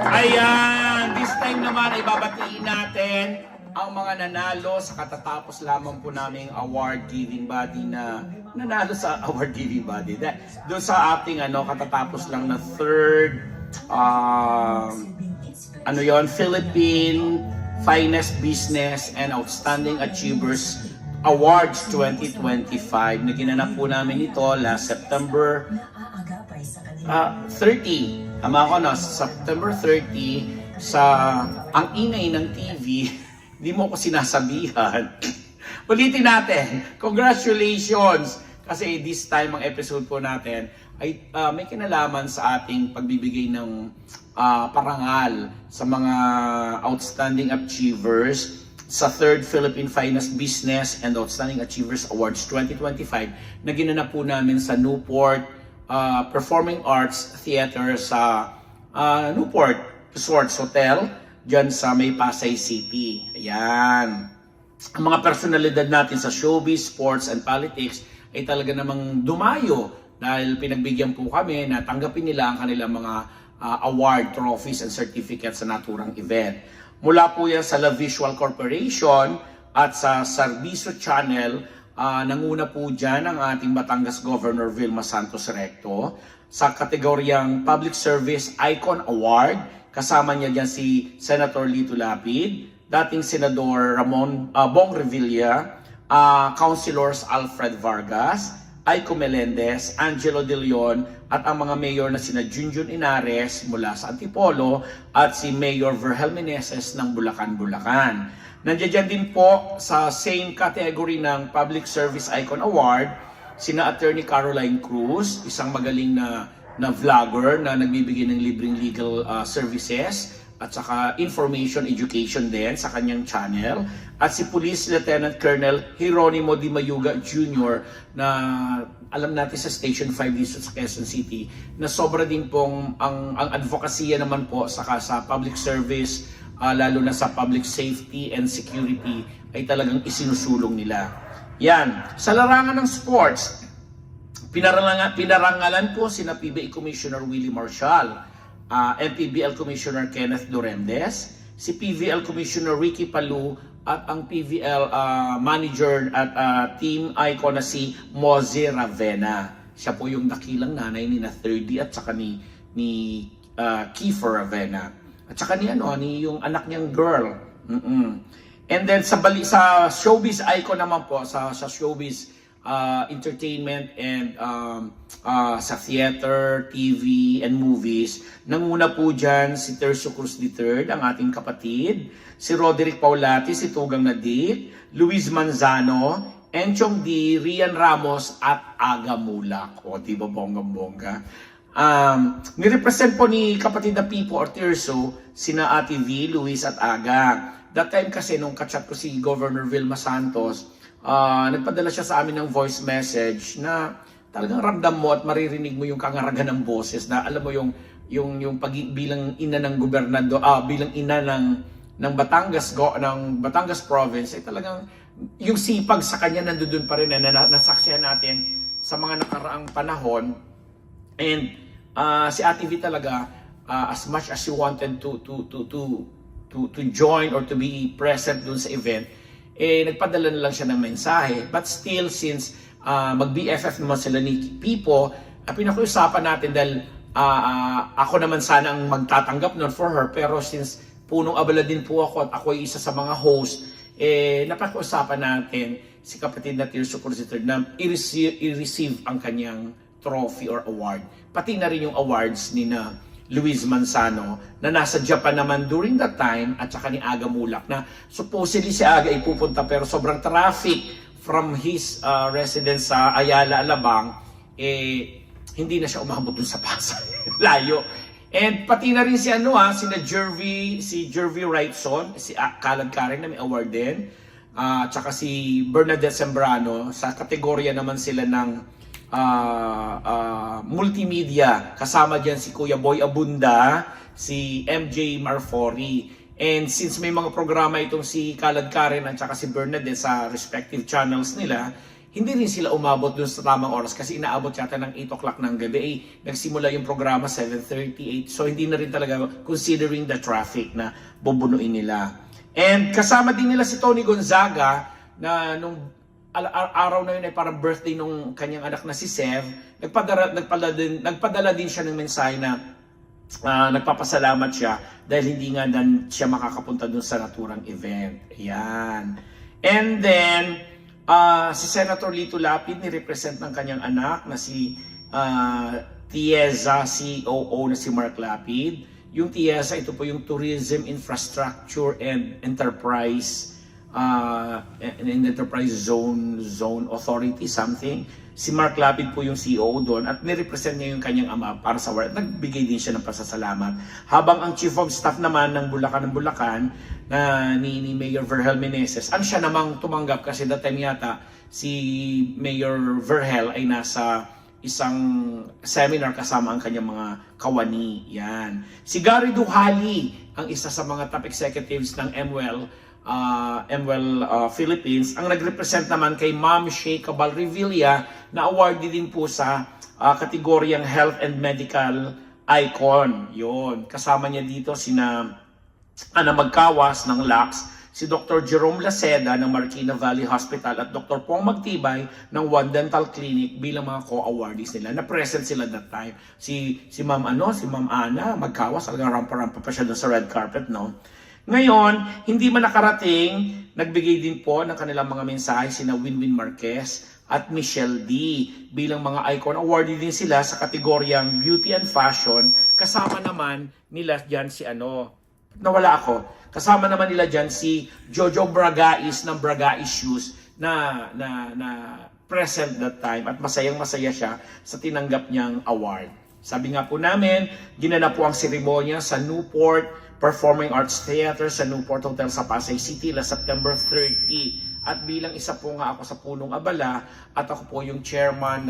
Ayan, this time naman ay babatiin natin ang mga nanalo sa katatapos lamang po naming award giving body na nanalo sa award giving body. Doon sa ating katatapos lang na third Philippine Finest Business and Outstanding Achievers Awards 2025 na ginanap po namin ito last September 30. Tama ko na, September 30 sa ang ingay ng TV. Hindi mo ko sinasabihan. Ulitin natin. Congratulations! Kasi this time ang episode po natin ay may kinalaman sa ating pagbibigay ng parangal sa mga outstanding achievers sa 3rd Philippine Finest Business and Outstanding Achievers Awards 2025 na ginanap po namin sa Newport Performing Arts Theater sa Newport Resorts Hotel dyan sa may Pasay City. Ayan. Ang mga personalidad natin sa showbiz, sports, and politics ay talaga namang dumayo dahil pinagbigyan po kami na tanggapin nila ang kanilang mga award, trophies, and certificates sa naturang event. Mula po yan sa La Visual Corporation at sa Sarviso Channel, nanguna po dyan ang ating Batangas Governor Vilma Santos Recto sa kategoryang Public Service Icon Award. Kasama niya dyan si Senator Lito Lapid, dating Senador Bong Revilla, Councilors Alfred Vargas, Aiko Melendez, Angelo De Leon, at ang mga mayor na sina Junjun Inares mula sa Antipolo at si Mayor Vergel Meneses ng Bulacan, Bulacan. Nandiyan din po sa same category ng Public Service Icon Award, sina Attorney Caroline Cruz, isang magaling na vlogger na nagbibigay ng libreng legal services at saka information education din sa kanyang channel, at si Police Lieutenant Colonel Hieronimo Di Mayuga Jr. na alam natin sa Station 5 dito sa Quezon City na sobra din pong ang advocacy naman po sa public service, lalo na sa public safety and security ay talagang isinusulong nila. Yan, sa larangan ng sports, pinarangalan po sina PBA Commissioner Willie Marshall, MPBL Commissioner Kenneth Doremdes, si PVL Commissioner Ricky Palu, at ang PVL manager at team icon na si Moze Ravena. Siya po yung dakilang nanay ni na 30 at saka ni Kiefer Ravena. At saka ni yung anak niyang girl. And then sa showbiz icon naman po, sa showbiz entertainment and sa theater, TV, and movies. Nanguna po dyan si Tercio Cruz III, ang ating kapatid, si Roderick Paulati, si Tugang Nadik, Luis Manzano, Enchong D, Rian Ramos, at Aga Mulak. O, diba bonggang-bongga? Nirepresent po ni kapatid na Pipo or Tercio, sina Ate V, Luis, at Aga. That time kasi nung kachat ko si Governor Vilma Santos, nagpadala siya sa amin ng voice message na talagang ramdam mo at maririnig mo yung kangaragan ng boses na alam mo yung bilang ina ng gobernador, bilang ina ng Batangas province ay talagang yung sipag sa kanya nandoon pa rin na nasaksihan natin sa mga nakaraang panahon. And si Ate V talaga, as much as she wanted to join or to be present dun sa event, nagpadala na lang siya ng mensahe. But still, since mag-BFF naman sila ni Pipo, pinakiusapan natin dahil ako naman sana ang magtatanggap nun for her. Pero since punong abala din po ako at ako ay isa sa mga host, napakiusapan natin si kapatid na Tercio Cruz III na i-receive ang kanyang trophy or award. Pati na rin yung awards ni na Luis Manzano na nasa Japan naman during that time, at saka ni Aga Mulak na supposedly si Aga ay pupunta pero sobrang traffic from his residence sa Ayala, Alabang, hindi na siya umabot dun sa Pasay. Layo. And pati na rin si Jervy Wrightson, si Kalad Karen na may award din, at saka si Bernadette Sembrano, sa kategorya naman sila ng multimedia. Kasama dyan si Kuya Boy Abunda, si MJ Marfori. And since may mga programa itong si Kalad Karen at saka si Bernadette sa respective channels nila, hindi rin sila umabot dun sa tamang oras kasi inaabot yata ng 8 o'clock ng gabi. Nagsimula yung programa 7:38. So hindi na rin talaga considering the traffic na bubunuin nila. And kasama din nila si Tony Gonzaga na nung araw na yun ay parang birthday nung kanyang anak na si Sev. Nagpadala din siya ng mensahe na nagpapasalamat siya dahil hindi nga siya makakapunta dun sa naturang event. Ayan. And then, si Senator Lito Lapid, ni-represent ng kanyang anak na si Tieza COO na si Mark Lapid. Yung Tieza, ito po yung Tourism Infrastructure and Enterprise Zone Authority, something. Si Mark Lapid po yung COO doon at ni-represent niya yung kanyang ama para sa award. Nagbigay din siya ng pasasalamat. Habang ang Chief of Staff naman ng Bulacan na ni Mayor Vergel Meneses, ang siya namang tumanggap kasi that time yata si Mayor Vergel ay nasa isang seminar kasama ang kanyang mga kawani. Yan. Si Gary Duhali, ang isa sa mga top executives ng MWEL Philippines, ang nag-represent naman kay Ma'am Shay Cabal Revilla na awarded din po sa kategoryang Health and Medical Icon. Yun. Kasama niya dito sina Ana Magkawas ng LACS, si Dr. Jerome Laceda ng Marikina Valley Hospital at Dr. Pong Magtibay ng One Dental Clinic bilang mga co-awardees nila. Na-present sila that time. Si Ma'am Ana Magkawas, talagang rampa-rampa pa siya doon sa red carpet, no? Ngayon, hindi man nakarating, nagbigay din po ng kanilang mga mensahe sina Winwin Marquez at Michelle D. Bilang mga icon, awarded din sila sa kategoryang Beauty and Fashion. Kasama naman nila dyan si Kasama naman nila dyan si Jojo Bragais ng Bragais Shoes na present that time at masayang-masaya siya sa tinanggap niyang award. Sabi nga po namin, ginanap po ang seremonya sa Newport Performing Arts Theater sa Newport Hotel sa Pasay City last September 30. At bilang isa po nga ako sa punong abala at ako po yung chairman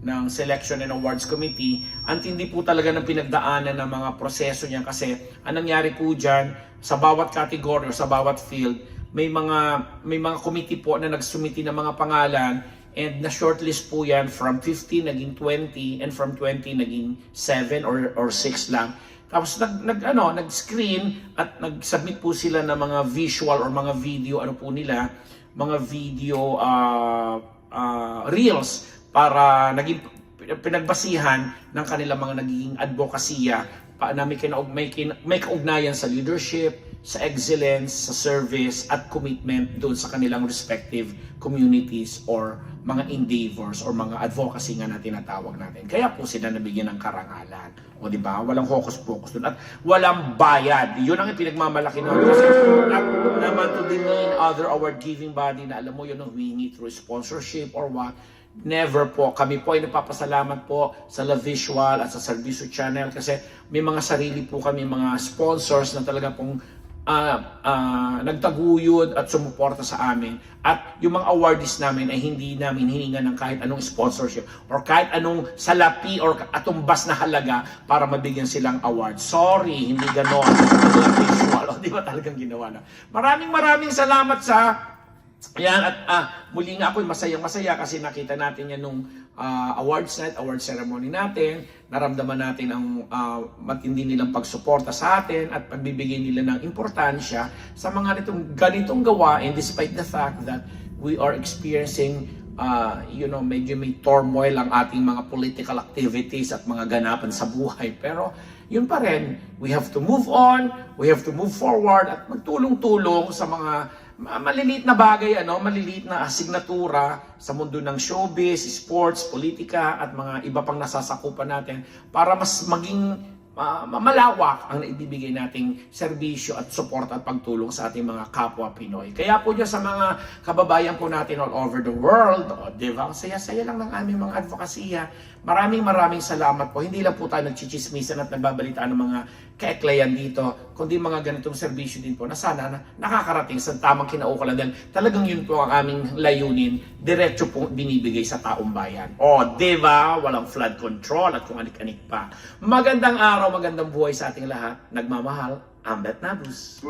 ng Selection and Awards Committee, ang tindi po talaga ng pinagdaanan ng mga proseso niya kasi ang nangyari po dyan, sa bawat category o sa bawat field, may mga committee po na nagsumiti ng mga pangalan and na shortlist po yan from 15 naging 20 and from 20 naging 7 or 6 lang. Tapos nag-screen at nag-submit po sila ng mga visual or mga video, mga video reels para naging pinagbasihan ng kanilang mga naging advokasya na may kaugnayan sa leadership, sa excellence, sa service at commitment doon sa kanilang respective communities or mga endeavors or mga advocacy nga na tinatawag natin. Kaya po sila nabigyan ng karangalan. O di ba? Walang hocus-pocus doon at walang bayad. Yun ang pinagmamalaki naman kasi not naman to demean other award giving body na alam mo yun ang humingi through sponsorship or what. Never po. Kami po ay nagpapasalamat po sa La Visual at sa Servicio Channel kasi may mga sarili po kami mga sponsors na talaga pong nagtaguyod at sumuporta sa amin. At yung mga awardees namin ay hindi namin hininga ng kahit anong sponsorship or kahit anong salapi or atumbas na halaga para mabigyan silang award. Sorry, hindi ganon. La Visual. O, di ba talagang ginawa na? Maraming salamat sa yan at muli nga ako masayang-masaya kasi nakita natin yan nung awards night, award ceremony natin. Naramdaman natin ang matindi nilang pagsuporta sa atin at pagbibigay nila ng importansya sa mga ganitong gawain despite the fact that we are experiencing medyo may turmoil ang ating mga political activities at mga ganapan sa buhay. Pero yun pa rin, we have to move on, we have to move forward at magtulong-tulong sa mga maliliit na bagay, maliliit na asignatura sa mundo ng showbiz, sports, politika at mga iba pang nasasakupan natin para mas maging malawak ang naibibigay nating serbisyo at support at pagtulong sa ating mga kapwa Pinoy. Kaya po dyan sa mga kababayan po natin all over the world, diba? Ang saya-saya lang ng aming mga advokasya. Maraming salamat po. Hindi lang po tayo nagchichismisan at nagbabalitaan ng mga kaeklayan dito, kundi mga ganitong serbisyo din po na sana nakakarating sa tamang kinaukulan. Dahil talagang yun po ang aming layunin, diretso po binibigay sa taong bayan. Diba? Walang flood control at kung anik-anik pa. Magandang araw, magandang buhay sa ating lahat. Nagmamahal, Ambet Nabus.